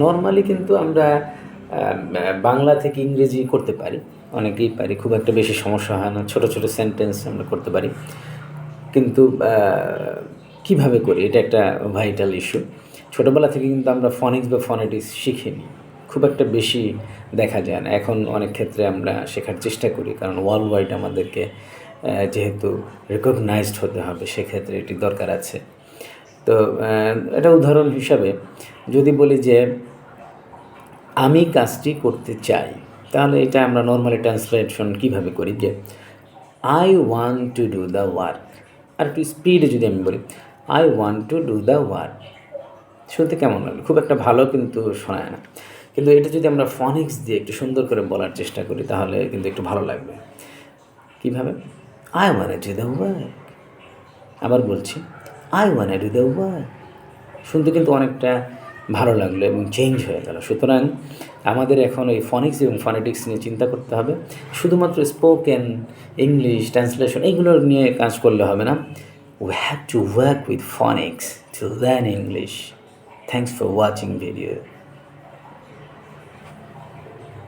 Normally কিন্তু আমরা বাংলা থেকে ইংরেজি করতে পারি, অনেকেই পারি, খুব একটা বেশি সমস্যা হয় না, ছোট ছোট সেন্টেন্স আমরা করতে পারি। কিন্তু কীভাবে করি এটা একটা ভাইটাল ইস্যু। ছোটোবেলা থেকে কিন্তু আমরা ফনিক্স বা ফনেটিক্স শিখিনি, খুব একটা বেশি দেখা যায় না। এখন অনেক ক্ষেত্রে আমরা শেখার চেষ্টা করি, কারণ ওয়ার্ল্ড ওয়াইড আমাদেরকে যেহেতু রেকগনাইজড হতে হবে, সেক্ষেত্রে এটি দরকার আছে। তো এটা উদাহরণ হিসাবে যদি বলি যে আমি কাজটি করতে চাই, তাহলে এটা আমরা নর্মালি ট্রান্সলেশন কীভাবে করি যে I want to do the work. আর একটু স্পিডে যদি আমি বলি I want to do the work, শুনতে কেমন লাগলো? খুব একটা ভালো কিন্তু শোনায় না, কিন্তু এটা যদি আমরা ফনিক্স দিয়ে একটু সুন্দর করে বলার চেষ্টা করি তাহলে কিন্তু একটু ভালো লাগবে। কীভাবে? I want to do the work. আবার বলছি I want to do the work. শুনতে কিন্তু অনেকটা ভালো লাগলো এবং চেঞ্জ হয়ে গেল। সুতরাং আমাদের এখন এই ফনিক্স এবং ফনেটিক্স নিয়ে চিন্তা করতে হবে। শুধুমাত্র স্পোকেন ইংলিশ ট্রান্সলেশন এইগুলোর নিয়ে কাজ করলে হবে না। We have to work with phonics to learn English. Thanks for watching video.